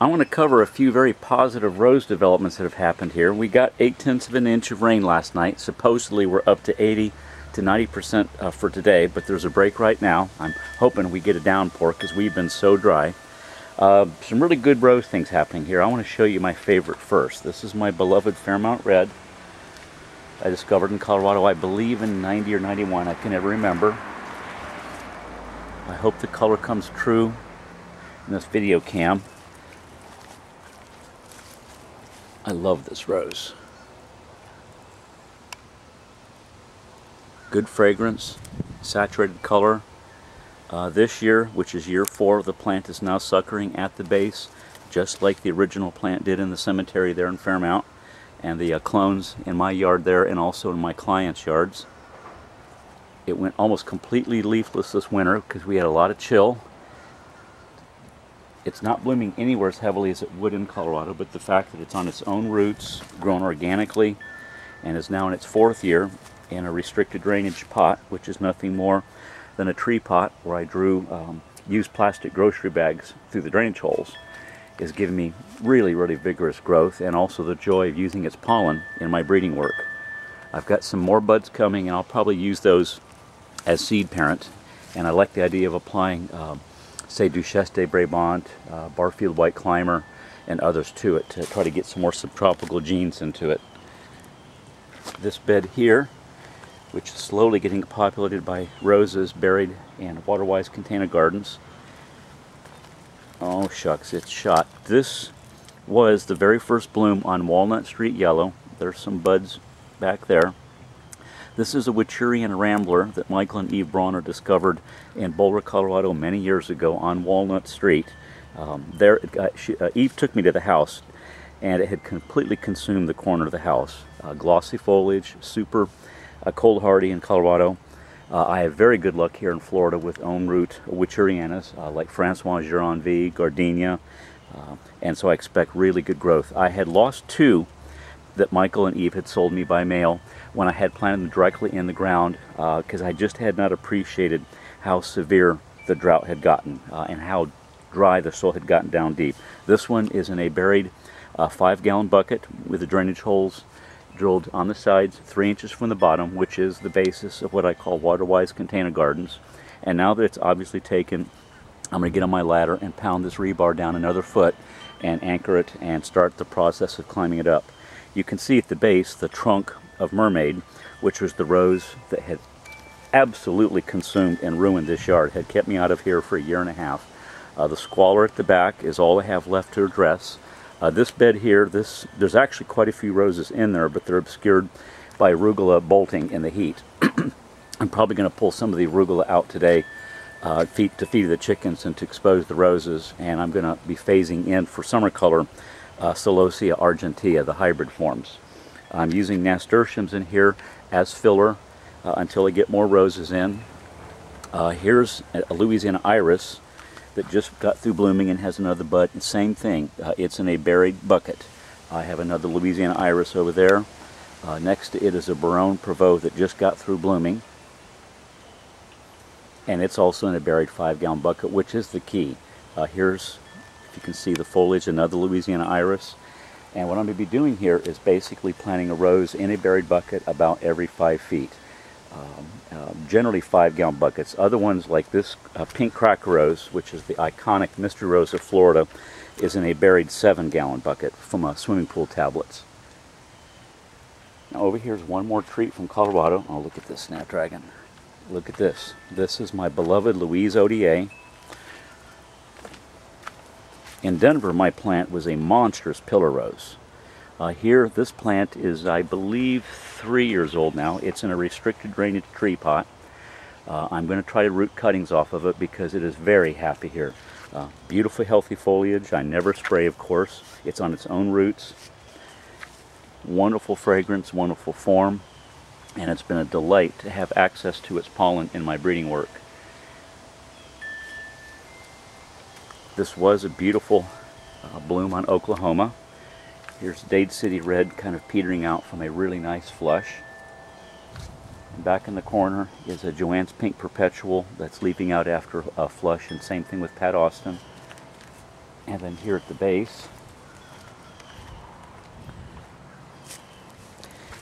I want to cover a few very positive rose developments that have happened here. We got 0.8 of an inch of rain last night. Supposedly we're up to 80 to 90% for today, but there's a break right now. I'm hoping we get a downpour because we've been so dry. Some really good rose things happening here. I want to show you my favorite first. This is my beloved Fairmount Red. I discovered in Colorado, I believe in 90 or 91. I can never remember. I hope the color comes true in this video cam. I love this rose. Good fragrance, saturated color. This year, which is year 4, the plant is now suckering at the base, just like the original plant did in the cemetery there in Fairmount, and the clones in my yard there and also in my clients' yards. It went almost completely leafless this winter because we had a lot of chill. It's not blooming anywhere as heavily as it would in Colorado, but the fact that it's on its own roots, grown organically, and is now in its 4th year in a restricted drainage pot, which is nothing more than a tree pot where I drew used plastic grocery bags through the drainage holes, is giving me really, really vigorous growth, and also the joy of using its pollen in my breeding work. I've got some more buds coming, and I'll probably use those as seed parent, and I like the idea of applying say Duchesse de Brabant, Barfield White Climber, and others to it to try to get some more subtropical genes into it. This bed here, which is slowly getting populated by roses buried in water-wise container gardens. Oh shucks, it's shot. This was the very first bloom on Walnut Street Yellow. There's some buds back there. This is a Wichurian Rambler that Michael and Eve Bronner discovered in Boulder, Colorado many years ago on Walnut Street. Eve took me to the house, and it had completely consumed the corner of the house. Glossy foliage, super cold hardy in Colorado. I have very good luck here in Florida with own root Wichurianas like Francois Gironvi, Gardenia, and so I expect really good growth. I had lost 2 that Michael and Eve had sold me by mail when I had planted them directly in the ground because I just had not appreciated how severe the drought had gotten and how dry the soil had gotten down deep. This one is in a buried 5-gallon bucket with the drainage holes drilled on the sides 3 inches from the bottom, which is the basis of what I call water-wise container gardens. And now that it's obviously taken, I'm going to get on my ladder and pound this rebar down another foot and anchor it and start the process of climbing it up. You can see at the base the trunk of Mermaid, which was the rose that had absolutely consumed and ruined this yard, had kept me out of here for a year and a half. The squalor at the back is all I have left to address. This bed here, there's actually quite a few roses in there, but they're obscured by arugula bolting in the heat. I'm probably going to pull some of the arugula out today to feed the chickens and to expose the roses, and I'm going to be phasing in for summer color Celosia argentea, the hybrid forms. I'm using nasturtiums in here as filler until I get more roses in. Here's a Louisiana iris that just got through blooming and has another bud. And same thing, it's in a buried bucket. I have another Louisiana iris over there. Next to it is a Baronne Provaux that just got through blooming. And it's also in a buried 5-gallon bucket, which is the key. Here's, if you can see the foliage, another Louisiana iris. And what I'm going to be doing here is basically planting a rose in a buried bucket about every 5 feet. Generally 5-gallon buckets. Other ones like this pink cracker rose, which is the iconic mystery rose of Florida, is in a buried 7-gallon bucket from swimming pool tablets. Now over here is one more treat from Colorado. Oh, look at this snapdragon. Look at this. This is my beloved Louise ODA. In Denver, my plant was a monstrous pillar rose. Here, this plant is, I believe, 3 years old now. It's in a restricted drainage tree pot. I'm going to try to root cuttings off of it because it is very happy here. Beautiful, healthy foliage. I never spray, of course. It's on its own roots. Wonderful fragrance, wonderful form, and it's been a delight to have access to its pollen in my breeding work. This was a beautiful bloom on Oklahoma. Here's Dade City Red kind of petering out from a really nice flush. Back in the corner is a Joanne's Pink Perpetual that's leafing out after a flush, and same thing with Pat Austin. And then here at the base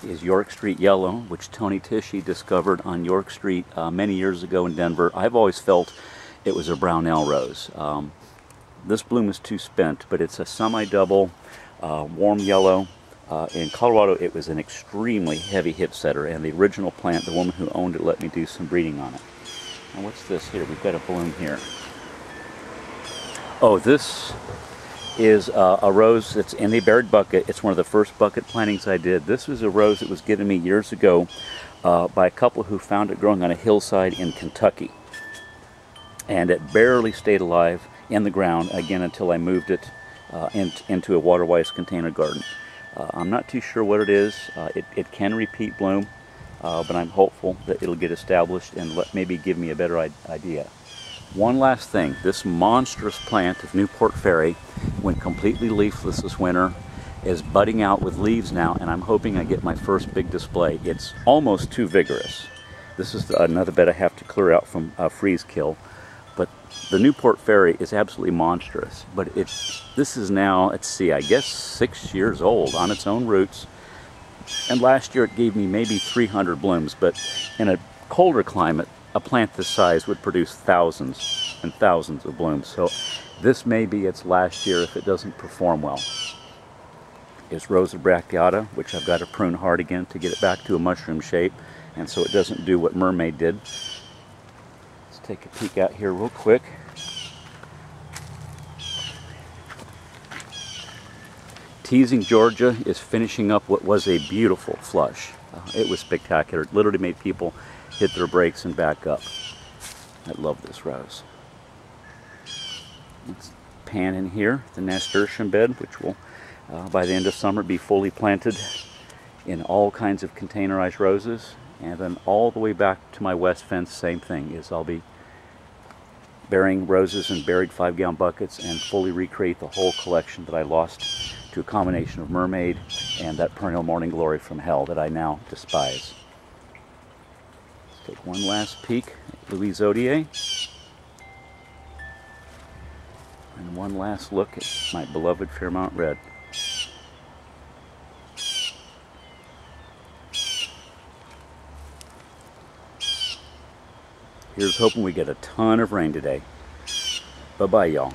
is York Street Yellow, which Tony Tishy discovered on York Street many years ago in Denver. I've always felt it was a Brownell rose. This bloom is too spent, but it's a semi-double, warm yellow. In Colorado, it was an extremely heavy hip setter, and the original plant, the woman who owned it, let me do some breeding on it. And what's this here? We've got a bloom here. Oh, this is a rose that's in a buried bucket. It's one of the first bucket plantings I did. This was a rose that was given me years ago by a couple who found it growing on a hillside in Kentucky. And it barely stayed alive in the ground, again, until I moved it into a water-wise container garden. I'm not too sure what it is. It can repeat bloom, but I'm hopeful that it'll get established and maybe give me a better idea. One last thing, this monstrous plant of Newport Fairy went completely leafless this winter, is budding out with leaves now, and I'm hoping I get my first big display. It's almost too vigorous. This is another bed I have to clear out from freeze kill. But the Newport Fairy is absolutely monstrous. But this is now, let's see, I guess 6 years old on its own roots. And last year it gave me maybe 300 blooms. But in a colder climate, a plant this size would produce thousands and thousands of blooms. So this may be its last year if it doesn't perform well. Is Rosa bracteata, which I've got to prune hard again to get it back to a mushroom shape, and so it doesn't do what Mermaid did. Take a peek out here real quick. Teasing Georgia is finishing up what was a beautiful flush. It was spectacular. It literally made people hit their brakes and back up. I love this rose. Let's pan in here the nasturtium bed, which will by the end of summer be fully planted in all kinds of containerized roses. And then all the way back to my west fence, same thing, is I'll be burying roses in buried 5-gallon buckets and fully recreate the whole collection that I lost to a combination of Mermaid and that perennial morning glory from hell that I now despise. Let's take one last peek at Louise Odier. And one last look at my beloved Fairmount Red. Here's hoping we get a ton of rain today. Bye-bye, y'all.